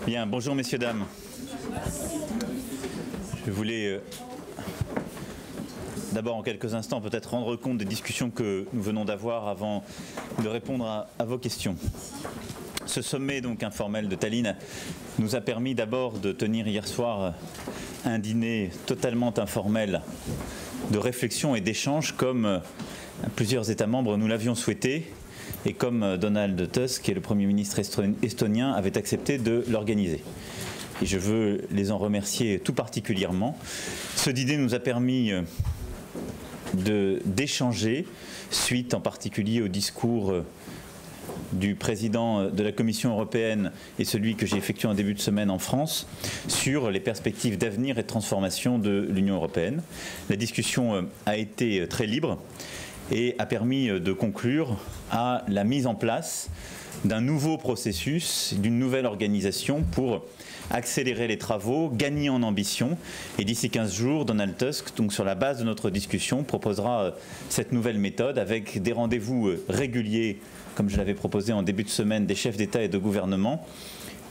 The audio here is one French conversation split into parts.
Bien, bonjour messieurs, dames. Je voulais d'abord en quelques instants peut-être rendre compte des discussions que nous venons d'avoir avant de répondre à vos questions. Ce sommet donc informel de Tallinn nous a permis d'abord de tenir hier soir un dîner totalement informel de réflexion et d'échange comme plusieurs États membres nous l'avions souhaité et comme Donald Tusk, qui est le Premier ministre estonien, avait accepté de l'organiser. Et je veux les en remercier tout particulièrement. Ce dîner nous a permis d'échanger, suite en particulier au discours du président de la Commission européenne et celui que j'ai effectué en début de semaine en France, sur les perspectives d'avenir et de transformation de l'Union européenne. La discussion a été très libre et a permis de conclure à la mise en place d'un nouveau processus, d'une nouvelle organisation pour accélérer les travaux, gagner en ambition. Et d'ici 15 jours, Donald Tusk, donc sur la base de notre discussion, proposera cette nouvelle méthode avec des rendez-vous réguliers, comme je l'avais proposé en début de semaine, des chefs d'État et de gouvernement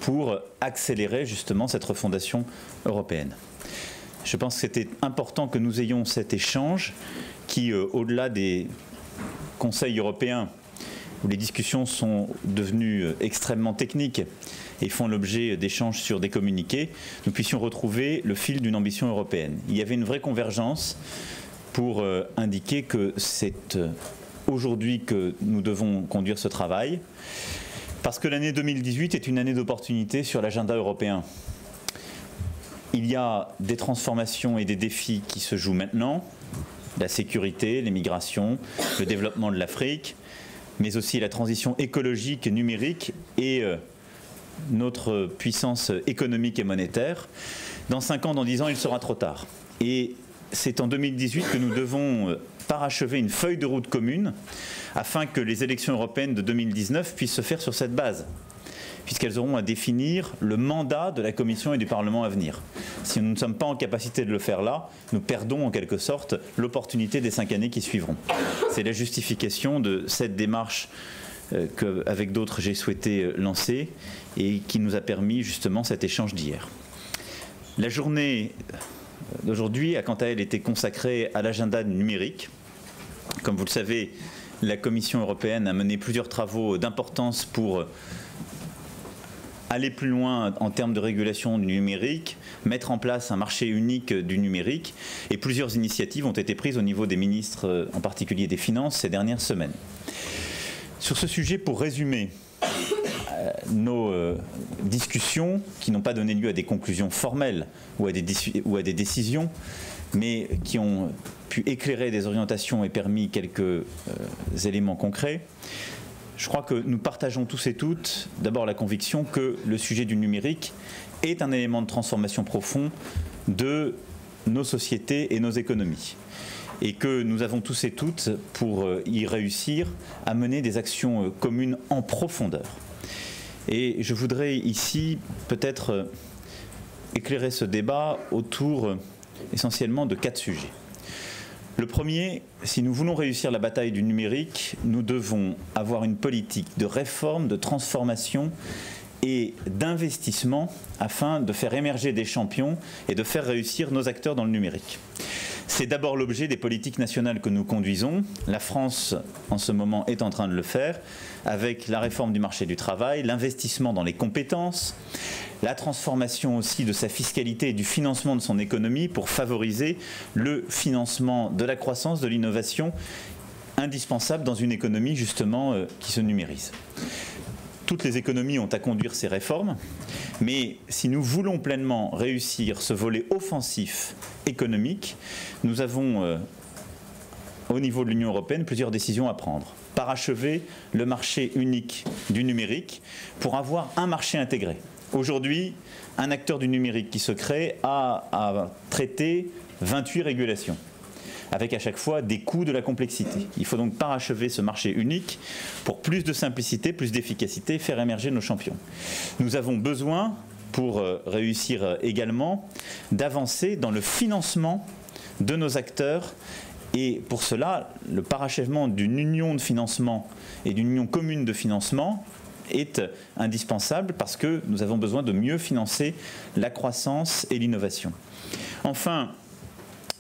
pour accélérer justement cette refondation européenne. Je pense que c'était important que nous ayons cet échange qui, au-delà des conseils européens, où les discussions sont devenues extrêmement techniques et font l'objet d'échanges sur des communiqués, nous puissions retrouver le fil d'une ambition européenne. Il y avait une vraie convergence pour indiquer que c'est aujourd'hui que nous devons conduire ce travail, parce que l'année 2018 est une année d'opportunité sur l'agenda européen. Il y a des transformations et des défis qui se jouent maintenant, la sécurité, les migrations, le développement de l'Afrique, mais aussi la transition écologique et numérique et notre puissance économique et monétaire. Dans 5 ans, dans 10 ans, il sera trop tard. Et c'est en 2018 que nous devons parachever une feuille de route commune afin que les élections européennes de 2019 puissent se faire sur cette base, puisqu'elles auront à définir le mandat de la Commission et du Parlement à venir. Si nous ne sommes pas en capacité de le faire là, nous perdons en quelque sorte l'opportunité des 5 années qui suivront. C'est la justification de cette démarche qu'avec d'autres j'ai souhaité lancer et qui nous a permis justement cet échange d'hier. La journée d'aujourd'hui a quant à elle été consacrée à l'agenda numérique. Comme vous le savez, la Commission européenne a mené plusieurs travaux d'importance pour aller plus loin en termes de régulation du numérique, mettre en place un marché unique du numérique, et plusieurs initiatives ont été prises au niveau des ministres, en particulier des Finances, ces dernières semaines. Sur ce sujet, pour résumer nos discussions, qui n'ont pas donné lieu à des conclusions formelles ou à des décisions, mais qui ont pu éclairer des orientations et permis quelques éléments concrets, je crois que nous partageons tous et toutes d'abord la conviction que le sujet du numérique est un élément de transformation profond de nos sociétés et nos économies. Et que nous avons tous et toutes, pour y réussir, à mener des actions communes en profondeur. Et je voudrais ici peut-être éclairer ce débat autour essentiellement de 4 sujets. Le premier, si nous voulons réussir la bataille du numérique, nous devons avoir une politique de réforme, de transformation et d'investissement afin de faire émerger des champions et de faire réussir nos acteurs dans le numérique. C'est d'abord l'objet des politiques nationales que nous conduisons. La France, en ce moment, est en train de le faire avec la réforme du marché du travail, l'investissement dans les compétences, la transformation aussi de sa fiscalité et du financement de son économie pour favoriser le financement de la croissance, de l'innovation indispensable dans une économie justement qui se numérise. Toutes les économies ont à conduire ces réformes, mais si nous voulons pleinement réussir ce volet offensif économique, nous avons au niveau de l'Union européenne plusieurs décisions à prendre. Parachever le marché unique du numérique pour avoir un marché intégré. Aujourd'hui, un acteur du numérique qui se crée a à traiter 28 régulations, avec à chaque fois des coûts de la complexité. Il faut donc parachever ce marché unique pour plus de simplicité, plus d'efficacité, faire émerger nos champions. Nous avons besoin, pour réussir également, d'avancer dans le financement de nos acteurs. Et pour cela, le parachèvement d'une union de financement et d'une union commune de financement est indispensable parce que nous avons besoin de mieux financer la croissance et l'innovation. Enfin,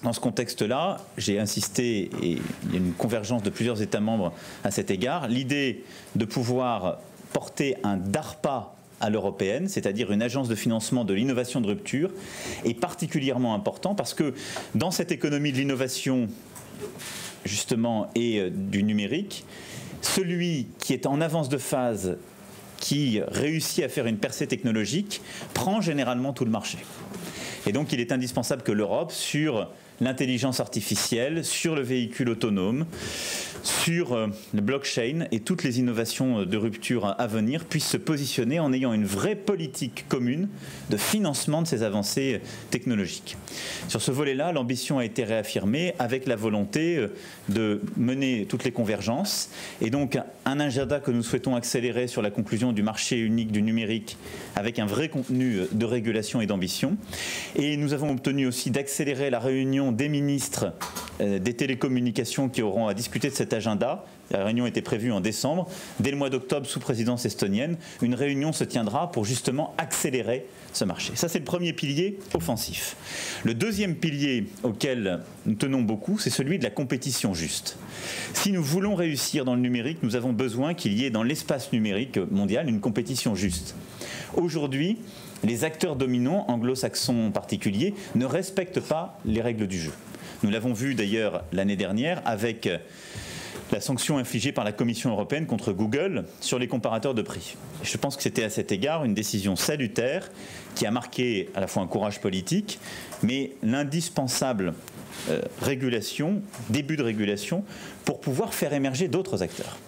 dans ce contexte-là, j'ai insisté, et il y a une convergence de plusieurs États membres à cet égard, l'idée de pouvoir porter un DARPA à l'européenne, c'est-à-dire une agence de financement de l'innovation de rupture, est particulièrement important parce que dans cette économie de l'innovation, justement, et du numérique, celui qui est en avance de phase, qui réussit à faire une percée technologique, prend généralement tout le marché. Et donc il est indispensable que l'Europe, sur l'intelligence artificielle, sur le véhicule autonome, sur le blockchain et toutes les innovations de rupture à venir puissent se positionner en ayant une vraie politique commune de financement de ces avancées technologiques. Sur ce volet-là, l'ambition a été réaffirmée avec la volonté de mener toutes les convergences et donc un agenda que nous souhaitons accélérer sur la conclusion du marché unique du numérique avec un vrai contenu de régulation et d'ambition. Et nous avons obtenu aussi d'accélérer la réunion des ministres des télécommunications qui auront à discuter de cet agenda. La réunion était prévue en décembre. Dès le mois d'octobre, sous présidence estonienne, une réunion se tiendra pour justement accélérer ce marché. Ça, c'est le premier pilier offensif. Le deuxième pilier auquel nous tenons beaucoup, c'est celui de la compétition juste. Si nous voulons réussir dans le numérique, nous avons besoin qu'il y ait dans l'espace numérique mondial une compétition juste. Aujourd'hui, les acteurs dominants, anglo-saxons en particulier, ne respectent pas les règles du jeu. Nous l'avons vu d'ailleurs l'année dernière avec la sanction infligée par la Commission européenne contre Google sur les comparateurs de prix. Et je pense que c'était à cet égard une décision salutaire qui a marqué à la fois un courage politique, mais l'indispensable régulation, début de régulation, pour pouvoir faire émerger d'autres acteurs.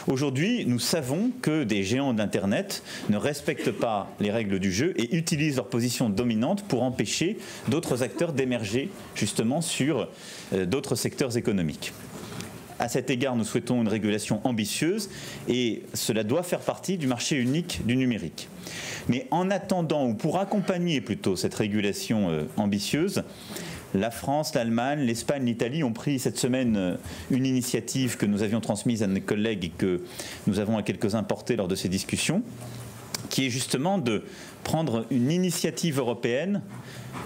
Aujourd'hui, nous savons que des géants d'Internet ne respectent pas les règles du jeu et utilisent leur position dominante pour empêcher d'autres acteurs d'émerger justement sur d'autres secteurs économiques. À cet égard, nous souhaitons une régulation ambitieuse et cela doit faire partie du marché unique du numérique. Mais en attendant, ou pour accompagner plutôt cette régulation ambitieuse, la France, l'Allemagne, l'Espagne, l'Italie ont pris cette semaine une initiative que nous avions transmise à nos collègues et que nous avons à quelques-uns porté lors de ces discussions, qui est justement de prendre une initiative européenne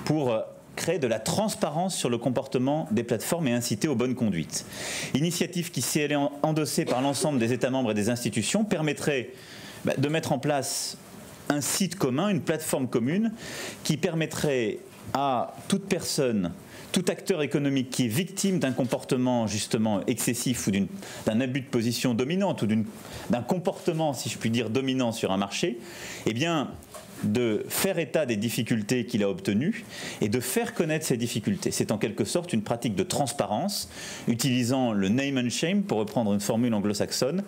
pour créer de la transparence sur le comportement des plateformes et inciter aux bonnes conduites. Initiative qui, si elle est endossée par l'ensemble des États membres et des institutions, permettrait de mettre en place un site commun, une plateforme commune, qui permettrait à toute personne, tout acteur économique qui est victime d'un comportement justement excessif ou d'un abus de position dominante ou d'un comportement, si je puis dire, dominant sur un marché, eh bien, de faire état des difficultés qu'il a obtenues et de faire connaître ces difficultés. C'est en quelque sorte une pratique de transparence, utilisant le name and shame, pour reprendre une formule anglo-saxonne,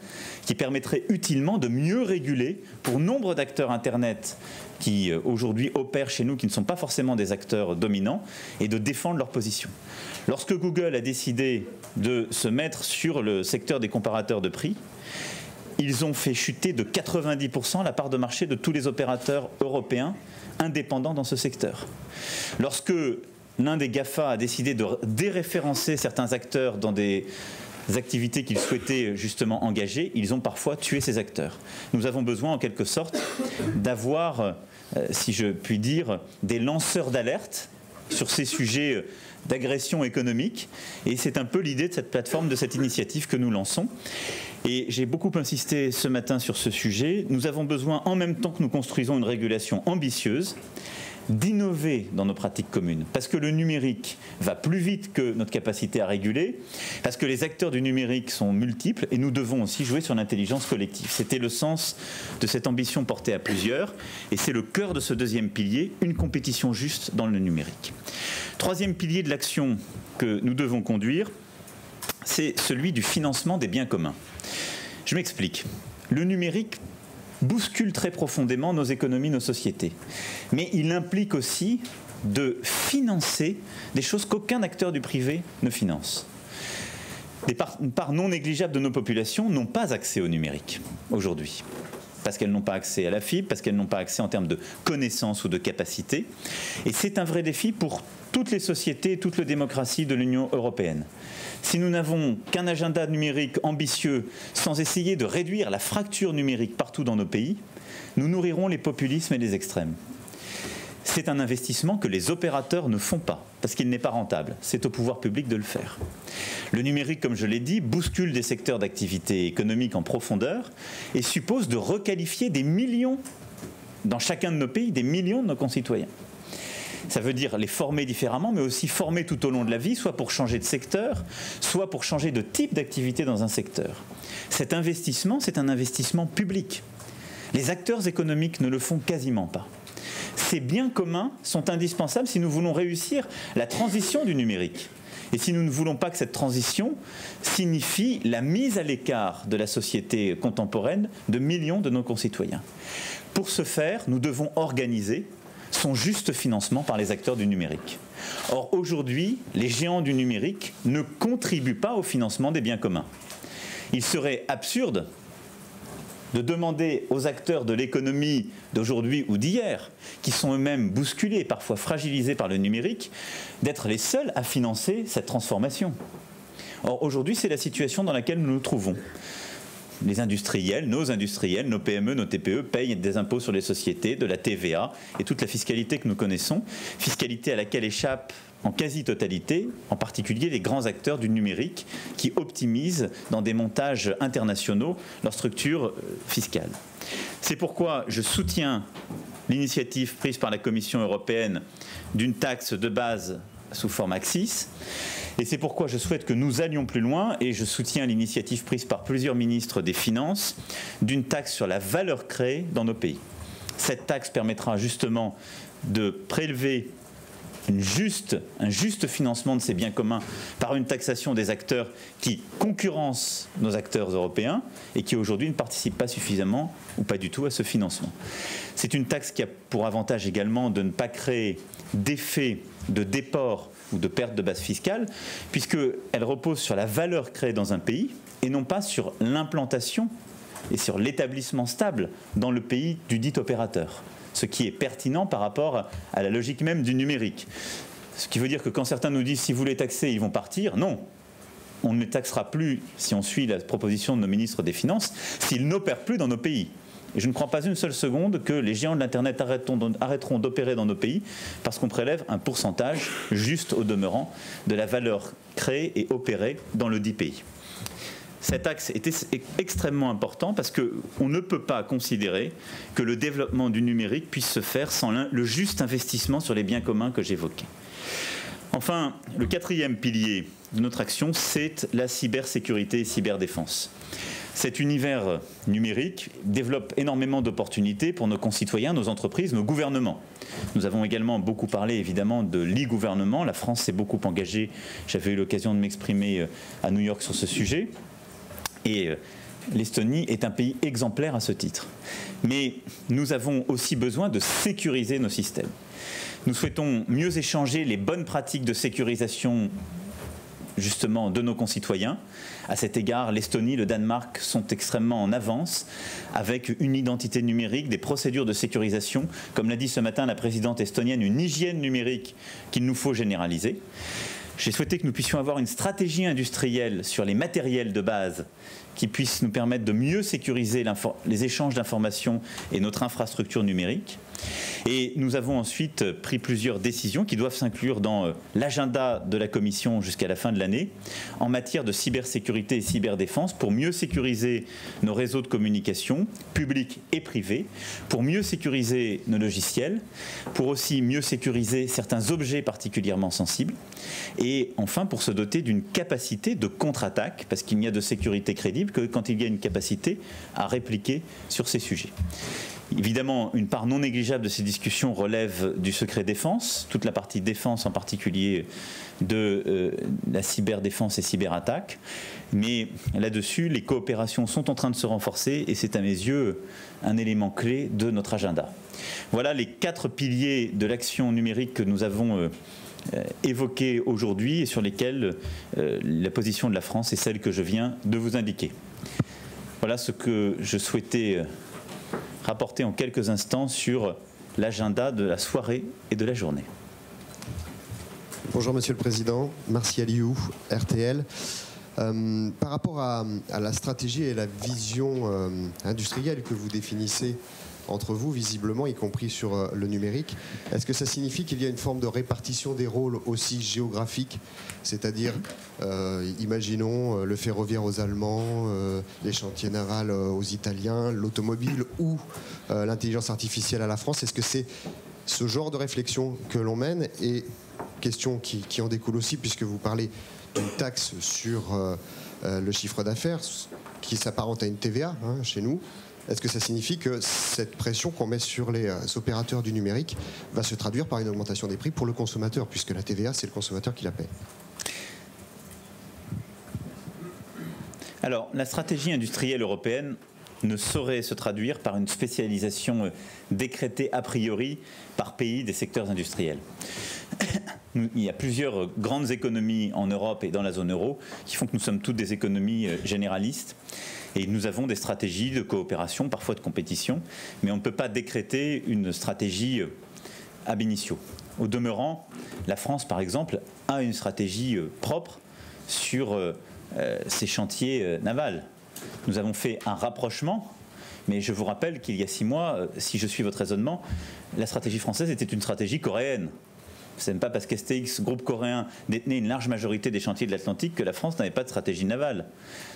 qui permettrait utilement de mieux réguler pour nombre d'acteurs Internet qui aujourd'hui opèrent chez nous, qui ne sont pas forcément des acteurs dominants, et de défendre leur position. Lorsque Google a décidé de se mettre sur le secteur des comparateurs de prix, ils ont fait chuter de 90% la part de marché de tous les opérateurs européens indépendants dans ce secteur. Lorsque l'un des GAFA a décidé de déréférencer certains acteurs dans des activités qu'ils souhaitaient justement engager, ils ont parfois tué ces acteurs. Nous avons besoin en quelque sorte d'avoir, si je puis dire, des lanceurs d'alerte sur ces sujets d'agression économique, et c'est un peu l'idée de cette plateforme, de cette initiative que nous lançons. Et j'ai beaucoup insisté ce matin sur ce sujet. Nous avons besoin, en même temps que nous construisons une régulation ambitieuse, d'innover dans nos pratiques communes. Parce que le numérique va plus vite que notre capacité à réguler, parce que les acteurs du numérique sont multiples, et nous devons aussi jouer sur l'intelligence collective. C'était le sens de cette ambition portée à plusieurs, et c'est le cœur de ce deuxième pilier, une compétition juste dans le numérique. Troisième pilier de l'action que nous devons conduire, c'est celui du financement des biens communs. Je m'explique. Le numérique bouscule très profondément nos économies, nos sociétés. Mais il implique aussi de financer des choses qu'aucun acteur du privé ne finance. Une part non négligeable de nos populations n'ont pas accès au numérique aujourd'hui. parce qu'elles n'ont pas accès à la fibre, parce qu'elles n'ont pas accès en termes de connaissances ou de capacités. Et c'est un vrai défi pour toutes les sociétés et toute la démocratie de l'Union européenne. Si nous n'avons qu'un agenda numérique ambitieux sans essayer de réduire la fracture numérique partout dans nos pays, nous nourrirons les populismes et les extrêmes. C'est un investissement que les opérateurs ne font pas, parce qu'il n'est pas rentable. C'est au pouvoir public de le faire. Le numérique, comme je l'ai dit, bouscule des secteurs d'activité économique en profondeur et suppose de requalifier des millions, dans chacun de nos pays, des millions de nos concitoyens. Ça veut dire les former différemment, mais aussi former tout au long de la vie, soit pour changer de secteur, soit pour changer de type d'activité dans un secteur. Cet investissement, c'est un investissement public. Les acteurs économiques ne le font quasiment pas. Ces biens communs sont indispensables si nous voulons réussir la transition du numérique. Et si nous ne voulons pas que cette transition signifie la mise à l'écart de la société contemporaine de millions de nos concitoyens. Pour ce faire, nous devons organiser son juste financement par les acteurs du numérique. Or, aujourd'hui, les géants du numérique ne contribuent pas au financement des biens communs. Il serait absurde de demander aux acteurs de l'économie d'aujourd'hui ou d'hier, qui sont eux-mêmes bousculés, parfois fragilisés par le numérique, d'être les seuls à financer cette transformation. Or, aujourd'hui, c'est la situation dans laquelle nous nous trouvons. Les industriels, nos PME, nos TPE payent des impôts sur les sociétés, de la TVA et toute la fiscalité que nous connaissons, fiscalité à laquelle échappent en quasi-totalité, en particulier les grands acteurs du numérique qui optimisent dans des montages internationaux leur structure fiscale. C'est pourquoi je soutiens l'initiative prise par la Commission européenne d'une taxe de base sous forme AXIS. Et c'est pourquoi je souhaite que nous allions plus loin et je soutiens l'initiative prise par plusieurs ministres des Finances d'une taxe sur la valeur créée dans nos pays. Cette taxe permettra justement de prélever un juste financement de ces biens communs par une taxation des acteurs qui concurrencent nos acteurs européens et qui aujourd'hui ne participent pas suffisamment ou pas du tout à ce financement. C'est une taxe qui a pour avantage également de ne pas créer d'effet de déport ou de perte de base fiscale, puisqu'elle repose sur la valeur créée dans un pays et non pas sur l'implantation et sur l'établissement stable dans le pays du dit opérateur. Ce qui est pertinent par rapport à la logique même du numérique. Ce qui veut dire que quand certains nous disent si vous les taxez, ils vont partir, non. On ne les taxera plus, si on suit la proposition de nos ministres des Finances, s'ils n'opèrent plus dans nos pays. Et je ne crois pas une seule seconde que les géants de l'Internet arrêteront d'opérer dans nos pays parce qu'on prélève un pourcentage juste au demeurant de la valeur créée et opérée dans le dit pays. Cet axe est extrêmement important parce qu'on ne peut pas considérer que le développement du numérique puisse se faire sans le juste investissement sur les biens communs que j'évoquais. Enfin, le quatrième pilier de notre action, c'est la cybersécurité et cyberdéfense. Cet univers numérique développe énormément d'opportunités pour nos concitoyens, nos entreprises, nos gouvernements. Nous avons également beaucoup parlé évidemment de l'e-gouvernement. La France s'est beaucoup engagée. J'avais eu l'occasion de m'exprimer à New York sur ce sujet. Et l'Estonie est un pays exemplaire à ce titre. Mais nous avons aussi besoin de sécuriser nos systèmes. Nous souhaitons mieux échanger les bonnes pratiques de sécurisation justement de nos concitoyens. À cet égard, l'Estonie, le Danemark sont extrêmement en avance avec une identité numérique, des procédures de sécurisation, comme l'a dit ce matin la présidente estonienne, une hygiène numérique qu'il nous faut généraliser. J'ai souhaité que nous puissions avoir une stratégie industrielle sur les matériels de base qui puisse nous permettre de mieux sécuriser les échanges d'informations et notre infrastructure numérique. Et nous avons ensuite pris plusieurs décisions qui doivent s'inclure dans l'agenda de la Commission jusqu'à la fin de l'année en matière de cybersécurité et cyberdéfense pour mieux sécuriser nos réseaux de communication publics et privés, pour mieux sécuriser nos logiciels, pour aussi mieux sécuriser certains objets particulièrement sensibles et enfin pour se doter d'une capacité de contre-attaque parce qu'il n'y a de sécurité crédible que quand il y a une capacité à répliquer sur ces sujets. Évidemment, une part non négligeable de ces discussions relève du secret défense, toute la partie défense en particulier de la cyberdéfense et cyberattaque. Mais là-dessus, les coopérations sont en train de se renforcer et c'est à mes yeux un élément clé de notre agenda. Voilà les 4 piliers de l'action numérique que nous avons évoqués aujourd'hui et sur lesquels la position de la France est celle que je viens de vous indiquer. Voilà ce que je souhaitais rapporter en quelques instants sur l'agenda de la soirée et de la journée. Bonjour Monsieur le Président, Martial Liu, RTL. Par rapport à la stratégie et la vision industrielle que vous définissez entre vous, visiblement, y compris sur le numérique, est-ce que ça signifie qu'il y a une forme de répartition des rôles aussi géographique, c'est-à-dire, imaginons le ferroviaire aux Allemands, les chantiers navals aux Italiens, l'automobile ou l'intelligence artificielle à la France? Est-ce que c'est ce genre de réflexion que l'on mène? Et question qui en découle aussi, puisque vous parlez d'une taxe sur le chiffre d'affaires qui s'apparente à une TVA chez nous. Est-ce que ça signifie que cette pression qu'on met sur les opérateurs du numérique va se traduire par une augmentation des prix pour le consommateur, puisque la TVA, c'est le consommateur qui la paie? Alors, la stratégie industrielle européenne ne saurait se traduire par une spécialisation décrétée a priori par pays des secteurs industriels. Il y a plusieurs grandes économies en Europe et dans la zone euro qui font que nous sommes toutes des économies généralistes. Et nous avons des stratégies de coopération, parfois de compétition, mais on ne peut pas décréter une stratégie ab initio. Au demeurant, la France, par exemple, a une stratégie propre sur ses chantiers navals. Nous avons fait un rapprochement, mais je vous rappelle qu'il y a 6 mois, si je suis votre raisonnement, la stratégie française était une stratégie coréenne. Ce n'est pas parce qu'STX, groupe coréen, détenait une large majorité des chantiers de l'Atlantique que la France n'avait pas de stratégie navale.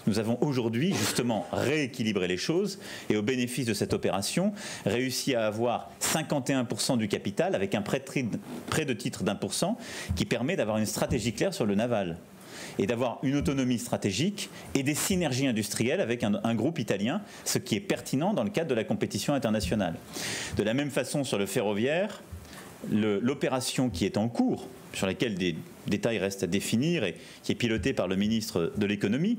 Nous avons aujourd'hui justement rééquilibré les choses et au bénéfice de cette opération, réussi à avoir 51% du capital avec un prêt de titre d'1% qui permet d'avoir une stratégie claire sur le naval et d'avoir une autonomie stratégique et des synergies industrielles avec un groupe italien, ce qui est pertinent dans le cadre de la compétition internationale. De la même façon sur le ferroviaire, l'opération qui est en cours, sur laquelle des détails restent à définir et qui est pilotée par le ministre de l'économie,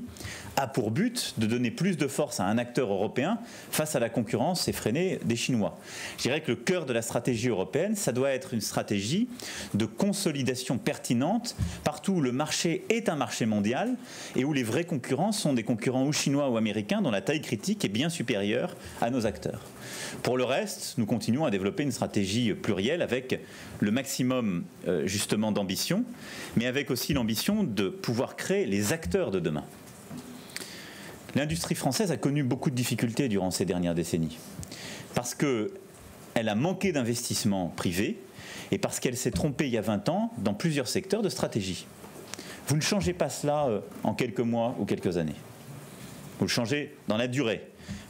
a pour but de donner plus de force à un acteur européen face à la concurrence effrénée des Chinois. Je dirais que le cœur de la stratégie européenne, ça doit être une stratégie de consolidation pertinente partout où le marché est un marché mondial et où les vrais concurrents sont des concurrents ou chinois ou américains dont la taille critique est bien supérieure à nos acteurs. Pour le reste, nous continuons à développer une stratégie plurielle avec le maximum justement d'ambition, mais avec aussi l'ambition de pouvoir créer les acteurs de demain. L'industrie française a connu beaucoup de difficultés durant ces dernières décennies, parce qu'elle a manqué d'investissement privé et parce qu'elle s'est trompée il y a 20 ans dans plusieurs secteurs de stratégie. Vous ne changez pas cela en quelques mois ou quelques années. Vous le changez dans la durée,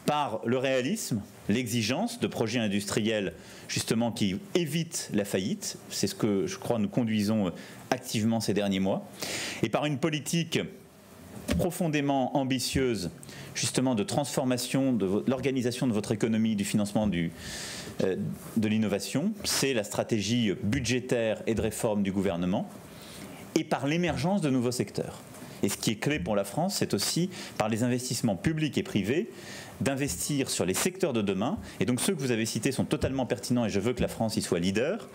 par le réalisme, l'exigence de projets industriels justement qui évitent la faillite, c'est ce que je crois nous conduisons activement ces derniers mois, et par une politique profondément ambitieuse justement de transformation de l'organisation de votre économie, du financement de l'innovation, c'est la stratégie budgétaire et de réforme du gouvernement, et par l'émergence de nouveaux secteurs. Et ce qui est clé pour la France, c'est aussi par les investissements publics et privés, d'investir sur les secteurs de demain. Et donc ceux que vous avez cités sont totalement pertinents et je veux que la France y soit leader.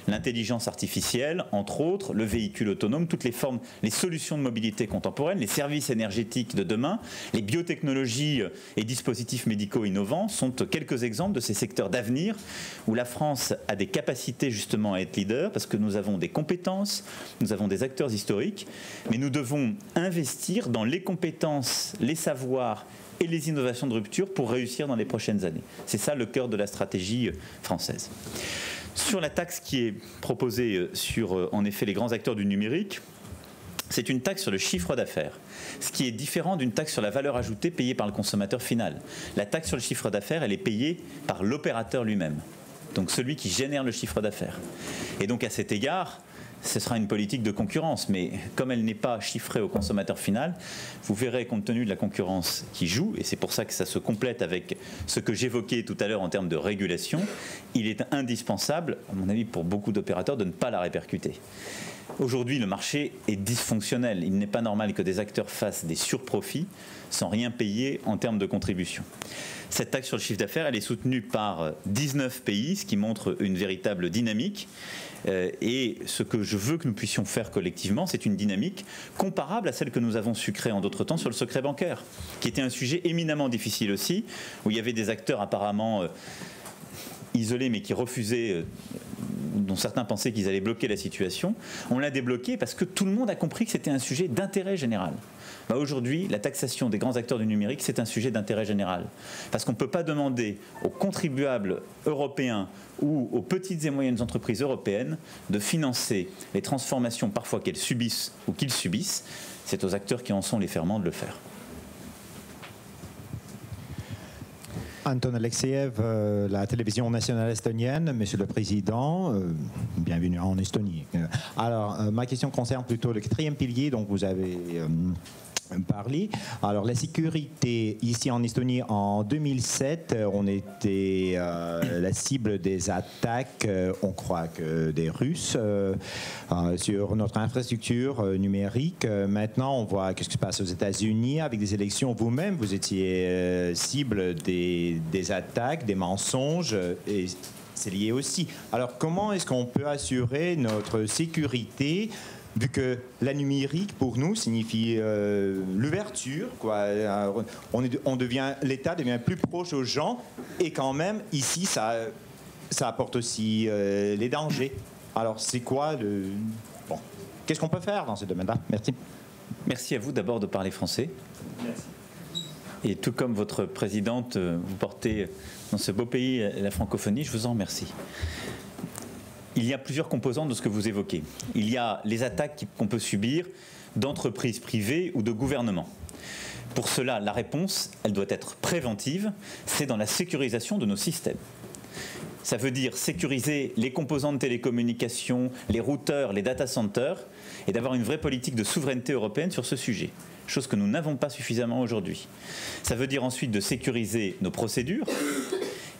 L'intelligence artificielle, entre autres, le véhicule autonome, toutes les formes, les solutions de mobilité contemporaine, les services énergétiques de demain, les biotechnologies et dispositifs médicaux innovants sont quelques exemples de ces secteurs d'avenir où la France a des capacités justement à être leader parce que nous avons des compétences, nous avons des acteurs historiques, mais nous devons investir dans les compétences, les savoirs et les innovations de rupture pour réussir dans les prochaines années. C'est ça le cœur de la stratégie française. Sur la taxe qui est proposée sur, en effet, les grands acteurs du numérique, c'est une taxe sur le chiffre d'affaires, ce qui est différent d'une taxe sur la valeur ajoutée payée par le consommateur final. La taxe sur le chiffre d'affaires, elle est payée par l'opérateur lui-même, donc celui qui génère le chiffre d'affaires. Et donc à cet égard, ce sera une politique de concurrence, mais comme elle n'est pas chiffrée au consommateur final, vous verrez compte tenu de la concurrence qui joue, et c'est pour ça que ça se complète avec ce que j'évoquais tout à l'heure en termes de régulation, il est indispensable, à mon avis pour beaucoup d'opérateurs, de ne pas la répercuter. Aujourd'hui, le marché est dysfonctionnel. Il n'est pas normal que des acteurs fassent des surprofits sans rien payer en termes de contribution. Cette taxe sur le chiffre d'affaires, elle est soutenue par 19 pays, ce qui montre une véritable dynamique. Et ce que je veux que nous puissions faire collectivement, c'est une dynamique comparable à celle que nous avons su créer en d'autres temps sur le secret bancaire, qui était un sujet éminemment difficile aussi, où il y avait des acteurs apparemment isolés mais qui refusaient, dont certains pensaient qu'ils allaient bloquer la situation. On l'a débloqué parce que tout le monde a compris que c'était un sujet d'intérêt général. Aujourd'hui, la taxation des grands acteurs du numérique, c'est un sujet d'intérêt général. Parce qu'on ne peut pas demander aux contribuables européens ou aux petites et moyennes entreprises européennes de financer les transformations parfois qu'elles subissent ou qu'ils subissent. C'est aux acteurs qui en sont les ferments de le faire. Anton Alexeyev, la télévision nationale estonienne. Monsieur le Président, bienvenue en Estonie. Alors, ma question concerne plutôt le 4e pilier dont vous avez parlé. Alors, la sécurité ici en Estonie, en 2007, on était la cible des attaques, on croit que des Russes, sur notre infrastructure numérique. Maintenant, on voit ce qui se passe aux États-Unis avec des élections. Vous-même, vous étiez cible des attaques, des mensonges, et c'est lié aussi. Alors, comment est-ce qu'on peut assurer notre sécurité, vu que la numérique, pour nous, signifie l'ouverture, quoi. L'État devient plus proche aux gens, et quand même, ici, ça apporte aussi les dangers. Alors, c'est quoi Bon, qu'est-ce qu'on peut faire dans ce domaine-là? Merci. Merci à vous d'abord de parler français. Merci. Et tout comme votre présidente, vous portez dans ce beau pays la francophonie, je vous en remercie. Il y a plusieurs composantes de ce que vous évoquez. Il y a les attaques qu'on peut subir d'entreprises privées ou de gouvernements. Pour cela, la réponse, elle doit être préventive, c'est dans la sécurisation de nos systèmes. Ça veut dire sécuriser les composants de télécommunications, les routeurs, les data centers, et d'avoir une vraie politique de souveraineté européenne sur ce sujet, chose que nous n'avons pas suffisamment aujourd'hui. Ça veut dire ensuite de sécuriser nos procédures,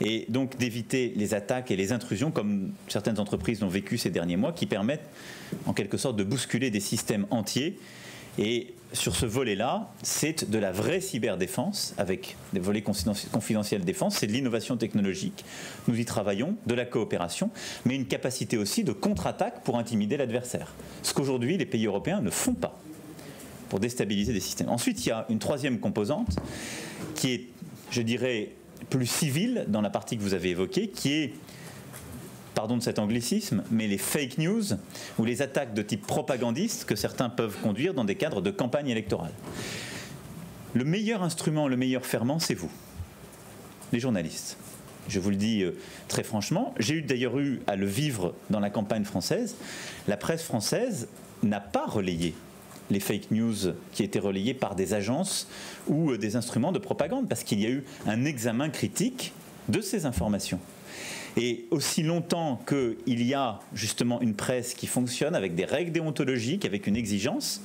et donc d'éviter les attaques et les intrusions, comme certaines entreprises l'ont vécu ces derniers mois, qui permettent en quelque sorte de bousculer des systèmes entiers. Et sur ce volet-là, c'est de la vraie cyberdéfense, avec des volets confidentiels de défense, c'est de l'innovation technologique. Nous y travaillons, de la coopération, mais une capacité aussi de contre-attaque pour intimider l'adversaire. Ce qu'aujourd'hui les pays européens ne font pas pour déstabiliser des systèmes. Ensuite, il y a une troisième composante qui est, je dirais, plus civile dans la partie que vous avez évoquée, qui est, pardon de cet anglicisme, mais les fake news ou les attaques de type propagandiste que certains peuvent conduire dans des cadres de campagne électorale. Le meilleur instrument, le meilleur ferment, c'est vous, les journalistes. Je vous le dis très franchement, j'ai d'ailleurs eu à le vivre dans la campagne française. La presse française n'a pas relayé les fake news qui étaient relayées par des agences ou des instruments de propagande, parce qu'il y a eu un examen critique de ces informations. Et aussi longtemps qu'il y a justement une presse qui fonctionne avec des règles déontologiques, avec une exigence,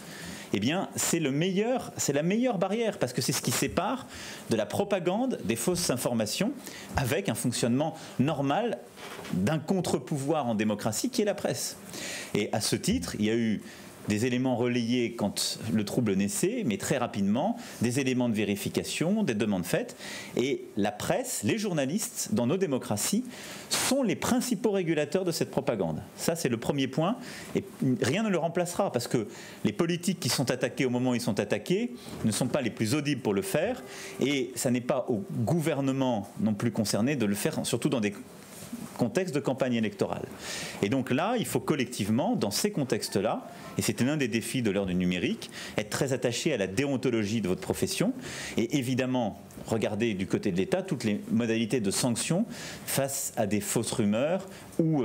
eh bien c'est la meilleure barrière, parce que c'est ce qui sépare de la propagande, des fausses informations, avec un fonctionnement normal d'un contre-pouvoir en démocratie qui est la presse. Et à ce titre, il y a eu des éléments relayés quand le trouble naissait, mais très rapidement, des éléments de vérification, des demandes faites. Et la presse, les journalistes, dans nos démocraties, sont les principaux régulateurs de cette propagande. Ça, c'est le premier point. Et rien ne le remplacera, parce que les politiques qui sont attaqués au moment où ils sont attaqués ne sont pas les plus audibles pour le faire. Et ça n'est pas au gouvernement non plus concerné de le faire, surtout dans des contexte de campagne électorale. Et donc là, il faut collectivement, dans ces contextes-là, et c'était l'un des défis de l'heure du numérique, être très attaché à la déontologie de votre profession et évidemment regarder du côté de l'État toutes les modalités de sanctions face à des fausses rumeurs ou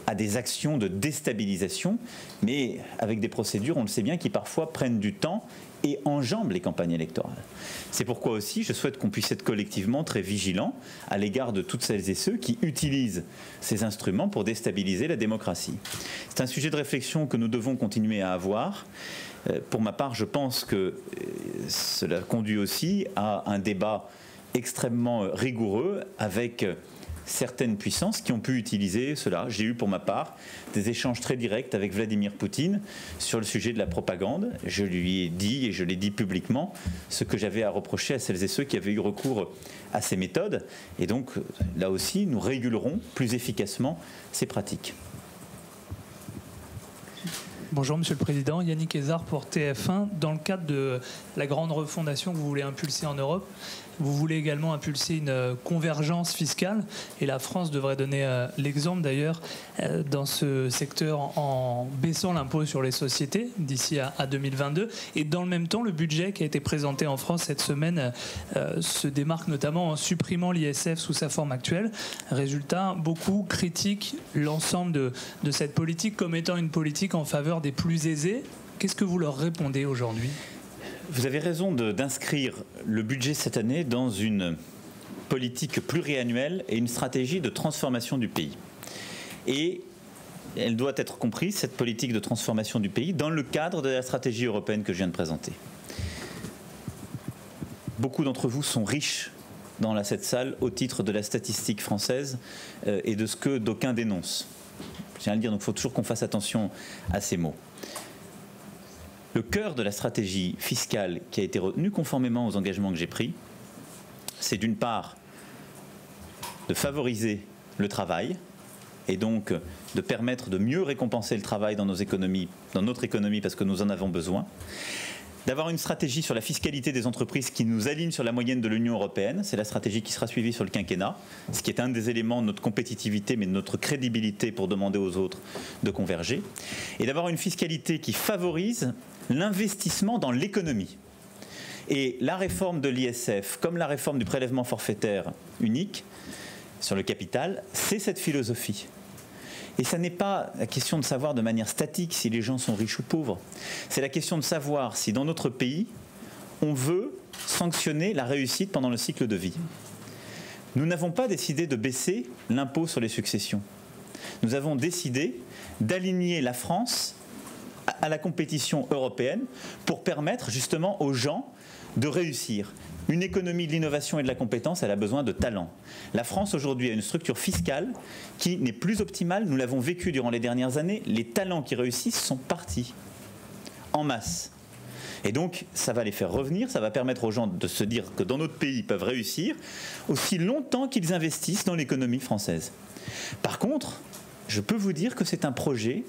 à des actions de déstabilisation, mais avec des procédures, on le sait bien, qui parfois prennent du temps et enjambent les campagnes électorales. C'est pourquoi aussi je souhaite qu'on puisse être collectivement très vigilants à l'égard de toutes celles et ceux qui utilisent ces instruments pour déstabiliser la démocratie. C'est un sujet de réflexion que nous devons continuer à avoir. Pour ma part, je pense que cela conduit aussi à un débat extrêmement rigoureux avec certaines puissances qui ont pu utiliser cela. J'ai eu pour ma part des échanges très directs avec Vladimir Poutine sur le sujet de la propagande. Je lui ai dit, et je l'ai dit publiquement, ce que j'avais à reprocher à celles et ceux qui avaient eu recours à ces méthodes. Et donc, là aussi, nous régulerons plus efficacement ces pratiques. Bonjour Monsieur le Président, Yannick Ezard pour TF1. Dans le cadre de la grande refondation que vous voulez impulser en Europe, vous voulez également impulser une convergence fiscale et la France devrait donner l'exemple d'ailleurs dans ce secteur en baissant l'impôt sur les sociétés d'ici à 2022. Et dans le même temps, le budget qui a été présenté en France cette semaine se démarque notamment en supprimant l'ISF sous sa forme actuelle. Résultat, beaucoup critiquent l'ensemble de cette politique comme étant une politique en faveur des plus aisés. Qu'est-ce que vous leur répondez aujourd'hui ? Vous avez raison d'inscrire le budget cette année dans une politique pluriannuelle et une stratégie de transformation du pays. Et elle doit être comprise, cette politique de transformation du pays, dans le cadre de la stratégie européenne que je viens de présenter. Beaucoup d'entre vous sont riches dans cette salle au titre de la statistique française et de ce que d'aucuns dénoncent. Je tiens à le dire, donc il faut toujours qu'on fasse attention à ces mots. Le cœur de la stratégie fiscale qui a été retenue conformément aux engagements que j'ai pris, c'est d'une part de favoriser le travail et donc de permettre de mieux récompenser le travail dans nos économies, dans notre économie parce que nous en avons besoin, d'avoir une stratégie sur la fiscalité des entreprises qui nous aligne sur la moyenne de l'Union européenne. C'est la stratégie qui sera suivie sur le quinquennat, ce qui est un des éléments de notre compétitivité, mais de notre crédibilité pour demander aux autres de converger. Et d'avoir une fiscalité qui favorise l'investissement dans l'économie. Et la réforme de l'ISF, comme la réforme du prélèvement forfaitaire unique sur le capital, c'est cette philosophie. Et ça n'est pas la question de savoir de manière statique si les gens sont riches ou pauvres. C'est la question de savoir si dans notre pays, on veut sanctionner la réussite pendant le cycle de vie. Nous n'avons pas décidé de baisser l'impôt sur les successions. Nous avons décidé d'aligner la France à la compétition européenne pour permettre justement aux gens de réussir. Une économie de l'innovation et de la compétence, elle a besoin de talent. La France aujourd'hui a une structure fiscale qui n'est plus optimale. Nous l'avons vécu durant les dernières années. Les talents qui réussissent sont partis en masse. Et donc, ça va les faire revenir, ça va permettre aux gens de se dire que dans notre pays, ils peuvent réussir aussi longtemps qu'ils investissent dans l'économie française. Par contre, je peux vous dire que c'est un projet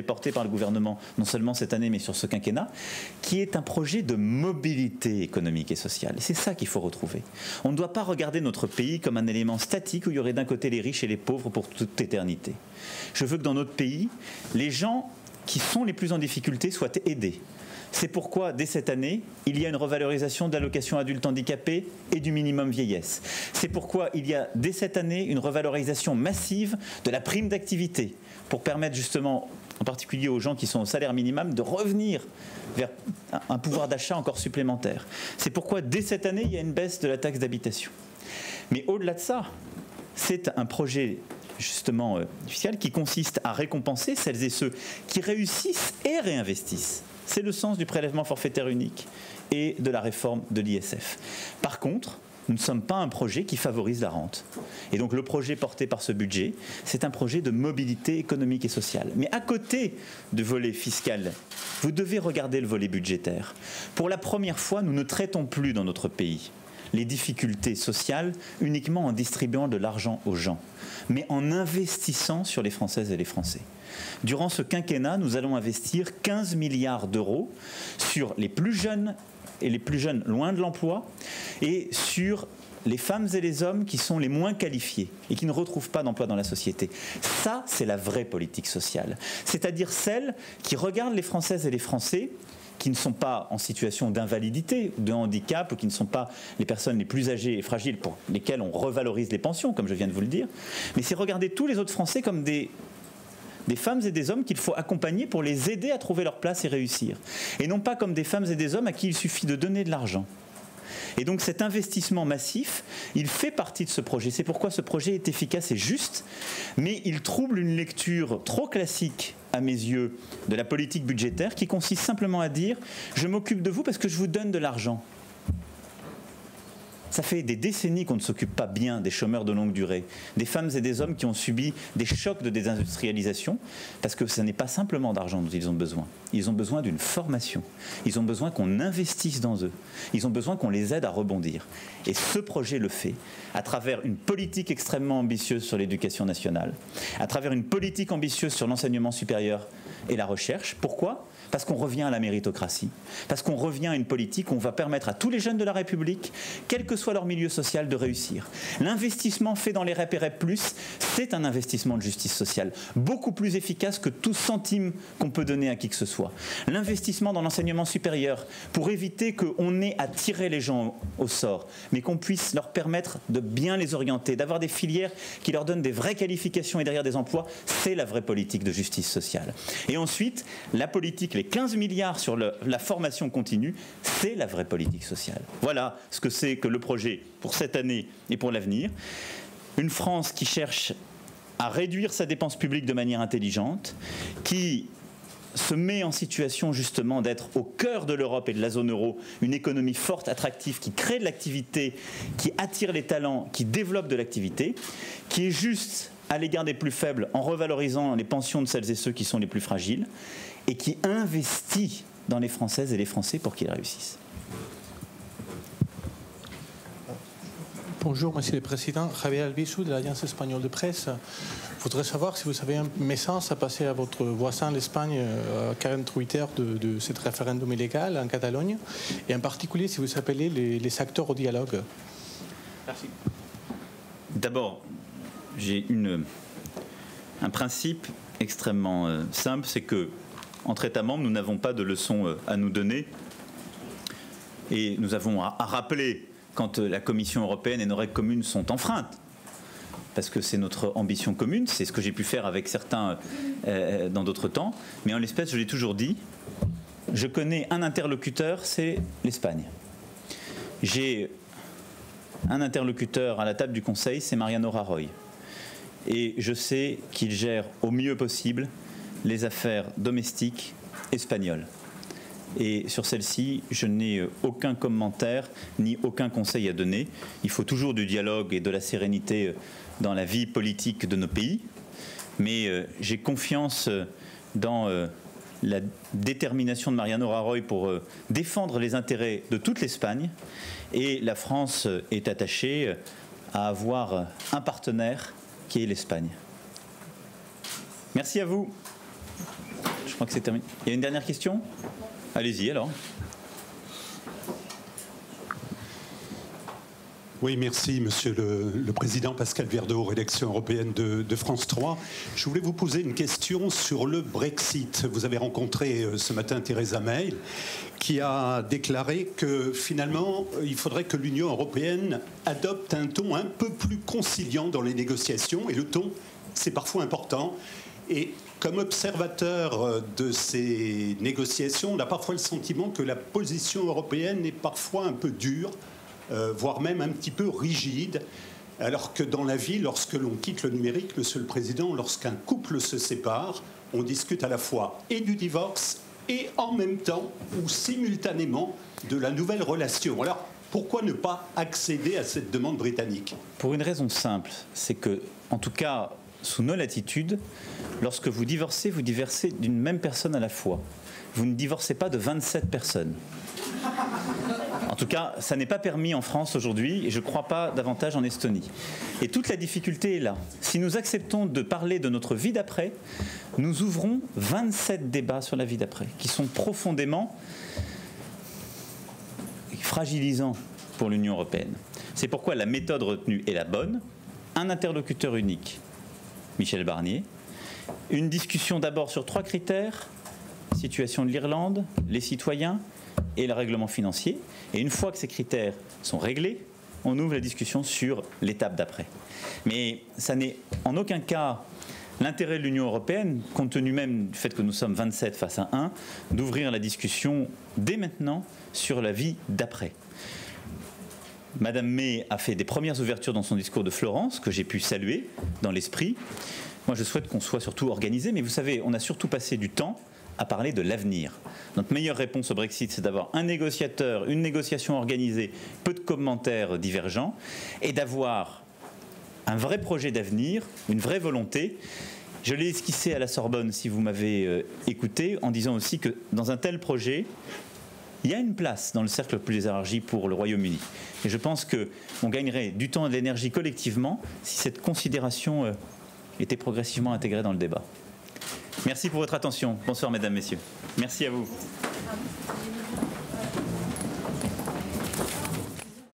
porté par le gouvernement, non seulement cette année, mais sur ce quinquennat, qui est un projet de mobilité économique et sociale. Et c'est ça qu'il faut retrouver. On ne doit pas regarder notre pays comme un élément statique où il y aurait d'un côté les riches et les pauvres pour toute éternité. Je veux que dans notre pays, les gens qui sont les plus en difficulté soient aidés. C'est pourquoi, dès cette année, il y a une revalorisation de l'allocation adulte handicapé et du minimum vieillesse. C'est pourquoi il y a, dès cette année, une revalorisation massive de la prime d'activité pour permettre justement, en particulier aux gens qui sont au salaire minimum, de revenir vers un pouvoir d'achat encore supplémentaire. C'est pourquoi, dès cette année, il y a une baisse de la taxe d'habitation. Mais au-delà de ça, c'est un projet justement fiscal qui consiste à récompenser celles et ceux qui réussissent et réinvestissent. C'est le sens du prélèvement forfaitaire unique et de la réforme de l'ISF. Par contre, nous ne sommes pas un projet qui favorise la rente. Et donc le projet porté par ce budget, c'est un projet de mobilité économique et sociale. Mais à côté du volet fiscal, vous devez regarder le volet budgétaire. Pour la première fois, nous ne traitons plus dans notre pays les difficultés sociales uniquement en distribuant de l'argent aux gens, mais en investissant sur les Françaises et les Français. Durant ce quinquennat, nous allons investir 15 milliards d'euros sur les plus jeunes et les plus jeunes loin de l'emploi et sur les femmes et les hommes qui sont les moins qualifiés et qui ne retrouvent pas d'emploi dans la société. Ça, c'est la vraie politique sociale. C'est-à-dire celle qui regarde les Françaises et les Français qui ne sont pas en situation d'invalidité, de handicap, ou qui ne sont pas les personnes les plus âgées et fragiles pour lesquelles on revalorise les pensions, comme je viens de vous le dire. Mais c'est regarder tous les autres Français comme des femmes et des hommes qu'il faut accompagner pour les aider à trouver leur place et réussir. Et non pas comme des femmes et des hommes à qui il suffit de donner de l'argent. Et donc cet investissement massif, il fait partie de ce projet. C'est pourquoi ce projet est efficace et juste, mais il trouble une lecture trop classique, à mes yeux, de la politique budgétaire qui consiste simplement à dire « je m'occupe de vous parce que je vous donne de l'argent ». Ça fait des décennies qu'on ne s'occupe pas bien des chômeurs de longue durée, des femmes et des hommes qui ont subi des chocs de désindustrialisation, parce que ce n'est pas simplement d'argent dont ils ont besoin. Ils ont besoin d'une formation. Ils ont besoin qu'on investisse dans eux. Ils ont besoin qu'on les aide à rebondir. Et ce projet le fait à travers une politique extrêmement ambitieuse sur l'éducation nationale, à travers une politique ambitieuse sur l'enseignement supérieur et la recherche. Pourquoi ? Parce qu'on revient à la méritocratie, parce qu'on revient à une politique où on va permettre à tous les jeunes de la République, quel que soit leur milieu social, de réussir. L'investissement fait dans les REP et REP+, c'est un investissement de justice sociale, beaucoup plus efficace que tout centime qu'on peut donner à qui que ce soit. L'investissement dans l'enseignement supérieur, pour éviter qu'on ait à tirer les gens au sort, mais qu'on puisse leur permettre de bien les orienter, d'avoir des filières qui leur donnent des vraies qualifications et derrière des emplois, c'est la vraie politique de justice sociale. Et ensuite, la politique, les 15 milliards sur la formation continue, c'est la vraie politique sociale. Voilà ce que c'est que le projet pour cette année et pour l'avenir. Une France qui cherche à réduire sa dépense publique de manière intelligente, qui se met en situation justement d'être au cœur de l'Europe et de la zone euro, une économie forte, attractive, qui crée de l'activité, qui attire les talents, qui développe de l'activité, qui est juste à l'égard des plus faibles en revalorisant les pensions de celles et ceux qui sont les plus fragiles, et qui investit dans les Françaises et les Français pour qu'ils réussissent. Bonjour, Monsieur le Président. Javier Albizu de l'Alliance espagnole de presse. Je voudrais savoir si vous avez un message à passer à votre voisin, l'Espagne, à 48 heures de ce référendum illégal en Catalogne, et en particulier si vous appelez les acteurs au dialogue. Merci. D'abord, j'ai un principe extrêmement simple, c'est que entre États membres, nous n'avons pas de leçons à nous donner, et nous avons à rappeler quand la Commission européenne et nos règles communes sont enfreintes, parce que c'est notre ambition commune, c'est ce que j'ai pu faire avec certains dans d'autres temps, mais en l'espèce, je l'ai toujours dit, je connais un interlocuteur, c'est l'Espagne. J'ai un interlocuteur à la table du Conseil, c'est Mariano Rajoy. Et je sais qu'il gère au mieux possible les affaires domestiques espagnoles. Et sur celle-ci, je n'ai aucun commentaire ni aucun conseil à donner. Il faut toujours du dialogue et de la sérénité dans la vie politique de nos pays, mais j'ai confiance dans la détermination de Mariano Rajoy pour défendre les intérêts de toute l'Espagne, et la France est attachée à avoir un partenaire qui est l'Espagne. Merci à vous. Je crois que c'est terminé. Il y a une dernière question ? Allez-y alors. Oui, merci Monsieur le Président. Pascal Verdeau, rédaction européenne de France 3. Je voulais vous poser une question sur le Brexit. Vous avez rencontré ce matin Theresa May, qui a déclaré que finalement, il faudrait que l'Union européenne adopte un ton un peu plus conciliant dans les négociations. Et le ton, c'est parfois important. Et comme observateur de ces négociations, on a parfois le sentiment que la position européenne est parfois un peu dure, voire même un petit peu rigide, alors que dans la vie, lorsque l'on quitte le numérique, Monsieur le Président, lorsqu'un couple se sépare, on discute à la fois et du divorce et en même temps ou simultanément de la nouvelle relation. Alors, pourquoi ne pas accéder à cette demande britannique ? Pour une raison simple, c'est que, en tout cas, sous nos latitudes, lorsque vous divorcez d'une même personne à la fois. Vous ne divorcez pas de 27 personnes. En tout cas, ça n'est pas permis en France aujourd'hui, et je ne crois pas davantage en Estonie. Et toute la difficulté est là. Si nous acceptons de parler de notre vie d'après, nous ouvrons 27 débats sur la vie d'après, qui sont profondément fragilisants pour l'Union européenne. C'est pourquoi la méthode retenue est la bonne. Un interlocuteur unique, Michel Barnier. Une discussion d'abord sur 3 critères, situation de l'Irlande, les citoyens et le règlement financier. Et une fois que ces critères sont réglés, on ouvre la discussion sur l'étape d'après. Mais ça n'est en aucun cas l'intérêt de l'Union européenne, compte tenu même du fait que nous sommes 27 face à 1, d'ouvrir la discussion dès maintenant sur la vie d'après. Madame May a fait des premières ouvertures dans son discours de Florence, que j'ai pu saluer dans l'esprit. Moi, je souhaite qu'on soit surtout organisé, mais vous savez, on a surtout passé du temps à parler de l'avenir. Notre meilleure réponse au Brexit, c'est d'avoir un négociateur, une négociation organisée, peu de commentaires divergents, et d'avoir un vrai projet d'avenir, une vraie volonté. Je l'ai esquissé à la Sorbonne, si vous m'avez écouté, en disant aussi que dans un tel projet, il y a une place dans le cercle le plus élargi pour le Royaume-Uni. Et je pense qu'on gagnerait du temps et de l'énergie collectivement si cette considération était progressivement intégrée dans le débat. Merci pour votre attention. Bonsoir, mesdames, messieurs. Merci à vous.